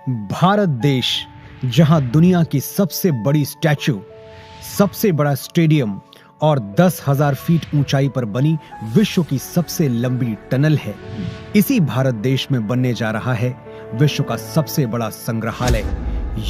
भारत देश, जहां दुनिया की सबसे बड़ी स्टैच्यू, सबसे बड़ा स्टेडियम और 10,000 फीट ऊंचाई पर बनी विश्व की सबसे लंबी टनल है, इसी भारत देश में बनने जा रहा है विश्व का सबसे बड़ा संग्रहालय,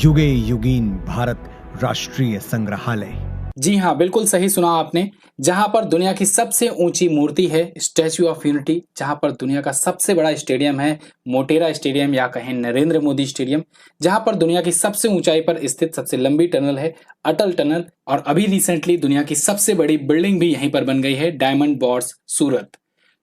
युगे युगीन भारत राष्ट्रीय संग्रहालय। जी हाँ, बिल्कुल सही सुना आपने। जहां पर दुनिया की सबसे ऊंची मूर्ति है स्टैच्यू ऑफ यूनिटी, जहां पर दुनिया का सबसे बड़ा स्टेडियम है मोटेरा स्टेडियम या कहें नरेंद्र मोदी स्टेडियम, जहां पर दुनिया की सबसे ऊंचाई पर स्थित सबसे लंबी टनल है अटल टनल, और अभी रिसेंटली दुनिया की सबसे बड़ी बिल्डिंग भी यहीं पर बन गई है डायमंड बॉर्स सूरत।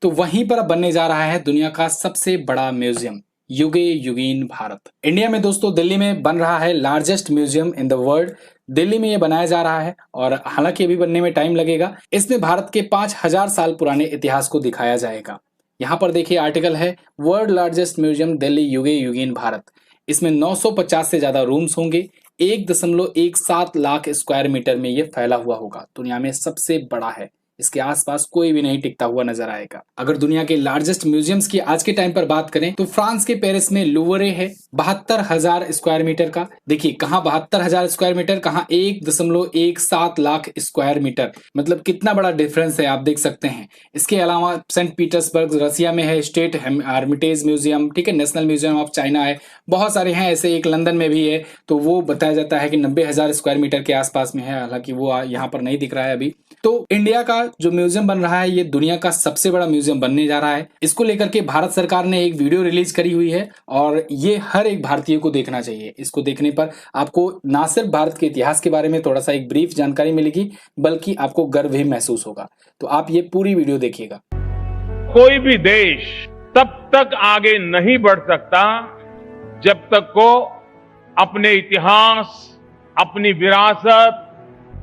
तो वहीं पर अब बनने जा रहा है दुनिया का सबसे बड़ा म्यूजियम युगे युगीन भारत। इंडिया में दोस्तों दिल्ली में बन रहा है largest museum in the world. Delhi में ये बनाया जा रहा है और हालांकि अभी बनने में टाइम लगेगा। इसमें भारत के 5,000 साल पुराने इतिहास को दिखाया जाएगा। यहाँ पर देखिए आर्टिकल है वर्ल्ड लार्जेस्ट म्यूजियम दिल्ली युगे युगीन भारत। इसमें 950 से ज्यादा रूम्स होंगे। 1.17 लाख स्क्वायर मीटर में ये फैला हुआ होगा। दुनिया में सबसे बड़ा है, इसके आसपास कोई भी नहीं टिकता हुआ नजर आएगा। अगर दुनिया के लार्जेस्ट म्यूजियम्स की आज के टाइम पर बात करें तो फ्रांस के पेरिस में लूवरे है 72,000 स्क्वायर मीटर का। देखिए कहाँ 72,000 स्क्वायर मीटर, कहाँ 1.17 लाख स्क्वायर मीटर, मतलब कितना बड़ा डिफरेंस है, आप देख सकते हैं। इसके अलावा सेंट पीटर्सबर्ग रसिया में है स्टेट हर्मिटेज म्यूजियम, ठीक है, नेशनल म्यूजियम ऑफ चाइना है, बहुत सारे हैं ऐसे। एक लंदन में भी है, तो वो बताया जाता है कि 90,000 स्क्वायर मीटर के आसपास में है, हालांकि वो यहाँ पर नहीं दिख रहा है अभी। तो इंडिया का जो म्यूजियम बन रहा है ये दुनिया का सबसे बड़ा म्यूजियम बनने जा रहा है। इसको लेकर के भारत सरकार ने एक वीडियो रिलीज करी हुई है और ये हर एक भारतीय को देखना चाहिए। इसको देखने पर आपको ना सिर्फ भारत के इतिहास के बारे में थोड़ा सा एक ब्रीफ जानकारी मिलेगी, बल्कि आपको गर्व भी महसूस होगा। तो आप ये पूरी वीडियो देखिएगा। कोई भी देश तब तक आगे नहीं बढ़ सकता जब तक को अपने इतिहास, अपनी विरासत,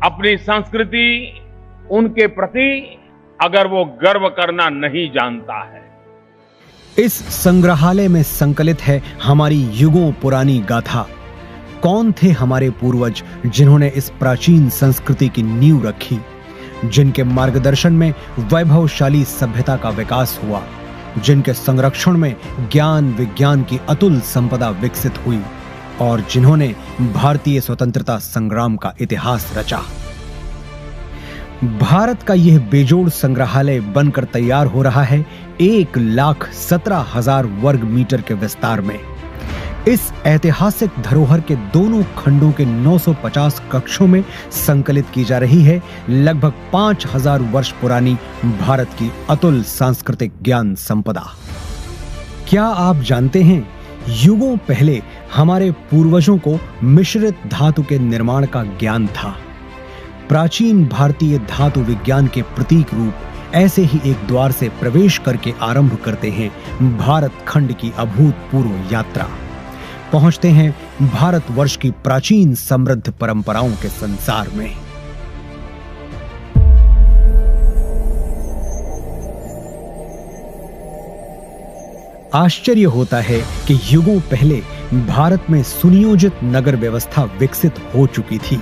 अपनी संस्कृति, उनके प्रति अगर वो गर्व करना नहीं जानता है। इस संग्रहालय में संकलित है हमारी युगों पुरानी गाथा। कौन थे हमारे पूर्वज जिन्होंने इस प्राचीन संस्कृति की नींव रखी, जिनके मार्गदर्शन में वैभवशाली सभ्यता का विकास हुआ, जिनके संरक्षण में ज्ञान विज्ञान की अतुल संपदा विकसित हुई और जिन्होंने भारतीय स्वतंत्रता संग्राम का इतिहास रचा। भारत का यह बेजोड़ संग्रहालय बनकर तैयार हो रहा है 1,17,000 वर्ग मीटर के विस्तार में। इस ऐतिहासिक धरोहर के दोनों खंडों के 950 कक्षों में संकलित की जा रही है लगभग 5,000 वर्ष पुरानी भारत की अतुल सांस्कृतिक ज्ञान संपदा। क्या आप जानते हैं, युगों पहले हमारे पूर्वजों को मिश्रित धातु के निर्माण का ज्ञान था। प्राचीन भारतीय धातु विज्ञान के प्रतीक रूप ऐसे ही एक द्वार से प्रवेश करके आरंभ करते हैं भारत खंड की अभूतपूर्व यात्रा। पहुंचते हैं भारतवर्ष की प्राचीन समृद्ध परंपराओं के संसार में। आश्चर्य होता है कि युगों पहले भारत में सुनियोजित नगर व्यवस्था विकसित हो चुकी थी।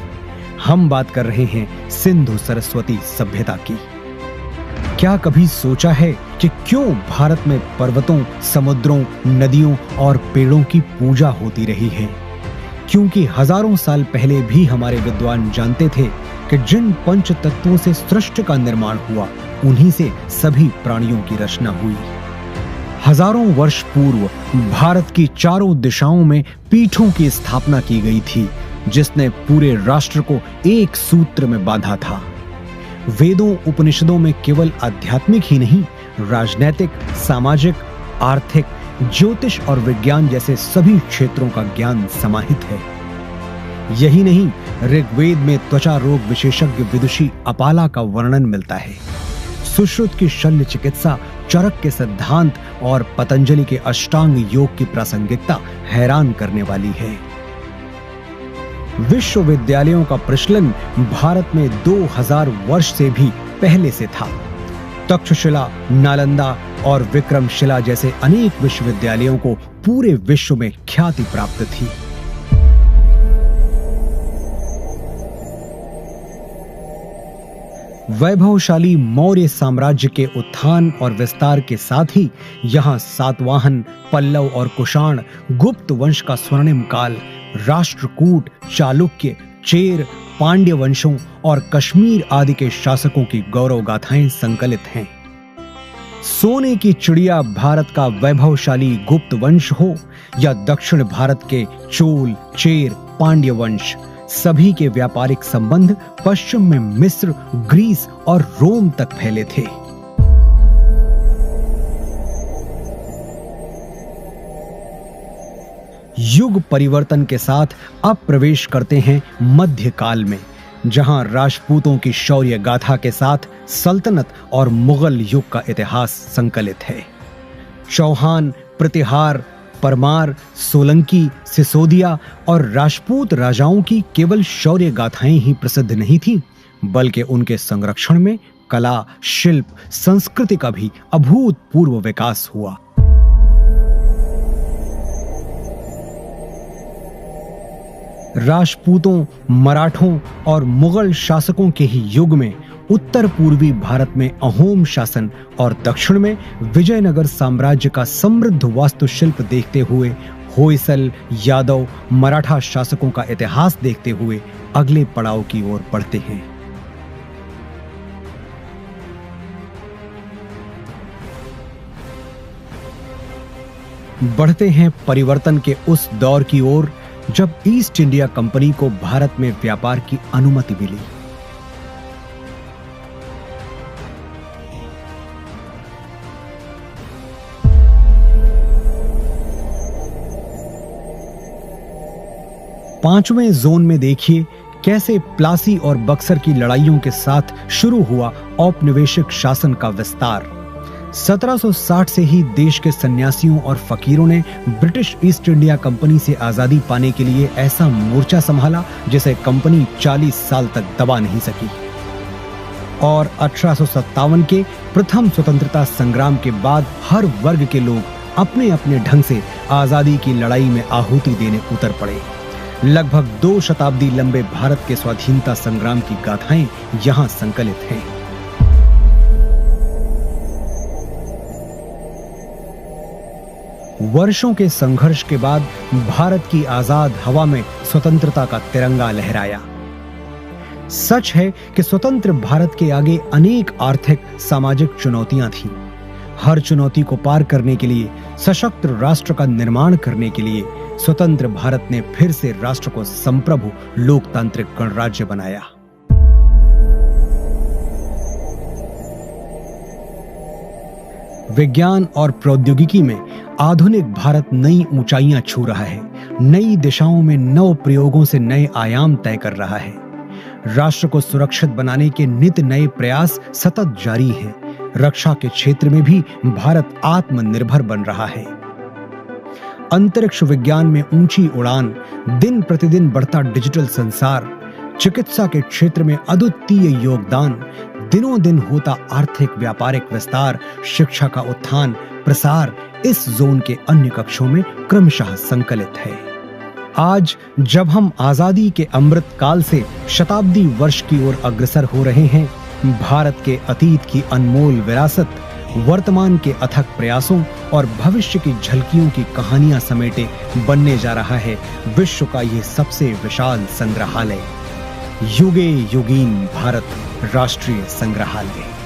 हम बात कर रहे हैं सिंधु सरस्वती सभ्यता की। क्या कभी सोचा है कि क्यों भारत में पर्वतों, समुद्रों, नदियों और पेड़ों की पूजा होती रही है? क्योंकि हजारों साल पहले भी हमारे विद्वान जानते थे कि जिन पंच तत्वों से सृष्टि का निर्माण हुआ, उन्हीं से सभी प्राणियों की रचना हुई। हजारों वर्ष पूर्व भारत की चारों दिशाओं में पीठों की स्थापना की गई थी, जिसने पूरे राष्ट्र को एक सूत्र में बांधा था। वेदों उपनिषदों में केवल आध्यात्मिक ही नहीं, राजनैतिक, सामाजिक, आर्थिक, ज्योतिष और विज्ञान जैसे सभी क्षेत्रों का ज्ञान समाहित है। यही नहीं, ऋग्वेद में त्वचा रोग विशेषज्ञ विदुषी अपाला का वर्णन मिलता है। सुश्रुत की शल्य चिकित्सा, चरक के सिद्धांत और पतंजलि के अष्टांग योग की प्रासंगिकता हैरान करने वाली है। विश्वविद्यालयों का प्रचलन भारत में 2000 वर्ष से भी पहले से था। तक्षशिला, नालंदा और विक्रमशिला जैसे अनेक विश्वविद्यालयों को पूरे विश्व में ख्याति प्राप्त थी। वैभवशाली मौर्य साम्राज्य के उत्थान और विस्तार के साथ ही यहाँ सातवाहन, पल्लव और कुषाण, गुप्त वंश का स्वर्णिम काल, राष्ट्रकूट, चालुक्य, चेर, पांड्य वंशों और कश्मीर आदि के शासकों की गौरव गाथाएं संकलित हैं। सोने की चिड़िया भारत का वैभवशाली गुप्त वंश हो या दक्षिण भारत के चोल, चेर, पांड्य वंश, सभी के व्यापारिक संबंध पश्चिम में मिस्र, ग्रीस और रोम तक फैले थे। युग परिवर्तन के साथ अब प्रवेश करते हैं मध्यकाल में, जहां राजपूतों की शौर्य गाथा के साथ सल्तनत और मुगल युग का इतिहास संकलित है। चौहान, प्रतिहार, परमार, सोलंकी, सिसोदिया और राजपूत राजाओं की केवल शौर्य गाथाएं ही प्रसिद्ध नहीं थीं, बल्कि उनके संरक्षण में कला, शिल्प, संस्कृति का भी अभूतपूर्व विकास हुआ। राजपूतों, मराठों और मुगल शासकों के ही युग में उत्तर पूर्वी भारत में अहोम शासन और दक्षिण में विजयनगर साम्राज्य का समृद्ध वास्तुशिल्प देखते हुए होयसल, यादव, मराठा शासकों का इतिहास देखते हुए अगले पड़ाव की ओर बढ़ते हैं। बढ़ते हैं परिवर्तन के उस दौर की ओर जब ईस्ट इंडिया कंपनी को भारत में व्यापार की अनुमति मिली। पांचवें जोन में देखिए कैसे प्लासी और बक्सर की लड़ाइयों के साथ शुरू हुआ औपनिवेशिक शासन का विस्तार। 1760 से ही देश के सन्यासियों और फकीरों ने ब्रिटिश ईस्ट इंडिया कंपनी से आजादी पाने के लिए ऐसा मोर्चा संभाला जिसे कंपनी 40 साल तक दबा नहीं सकी। और 1857 के प्रथम स्वतंत्रता संग्राम के बाद हर वर्ग के लोग अपने अपने ढंग से आजादी की लड़ाई में आहुति देने उतर पड़े। लगभग 2 शताब्दी लंबे भारत के स्वाधीनता संग्राम की गाथाएं यहां संकलित हैं। वर्षों के संघर्ष के बाद भारत की आजाद हवा में स्वतंत्रता का तिरंगा लहराया। सच है कि स्वतंत्र भारत के आगे अनेक आर्थिक, सामाजिक चुनौतियां थीं। हर चुनौती को पार करने के लिए, सशक्त राष्ट्र का निर्माण करने के लिए स्वतंत्र भारत ने फिर से राष्ट्र को संप्रभु लोकतांत्रिक गणराज्य बनाया। विज्ञान और प्रौद्योगिकी में आधुनिक भारत नई ऊंचाइयां छू रहा है। नई दिशाओं में नव प्रयोगों से नए आयाम तय कर रहा है। राष्ट्र को सुरक्षित बनाने के नित नए प्रयास सतत जारी हैं। रक्षा के क्षेत्र में भी भारत आत्मनिर्भर बन रहा है। अंतरिक्ष विज्ञान में ऊंची उड़ान, दिन प्रतिदिन बढ़ता डिजिटल संसार, चिकित्सा के क्षेत्र में अद्वितीय योगदान, दिनों दिन होता आर्थिक व्यापारिक विस्तार, शिक्षा का उत्थान प्रसार इस जोन के अन्य कक्षों में क्रमशः संकलित है। आज जब हम आजादी के अमृत काल से शताब्दी वर्ष की ओर अग्रसर हो रहे हैं, भारत के अतीत की अनमोल विरासत, वर्तमान के अथक प्रयासों और भविष्य की झलकियों की कहानियां समेटे बनने जा रहा है विश्व का ये सबसे विशाल संग्रहालय, युगे युगीन भारत राष्ट्रीय संग्रहालय।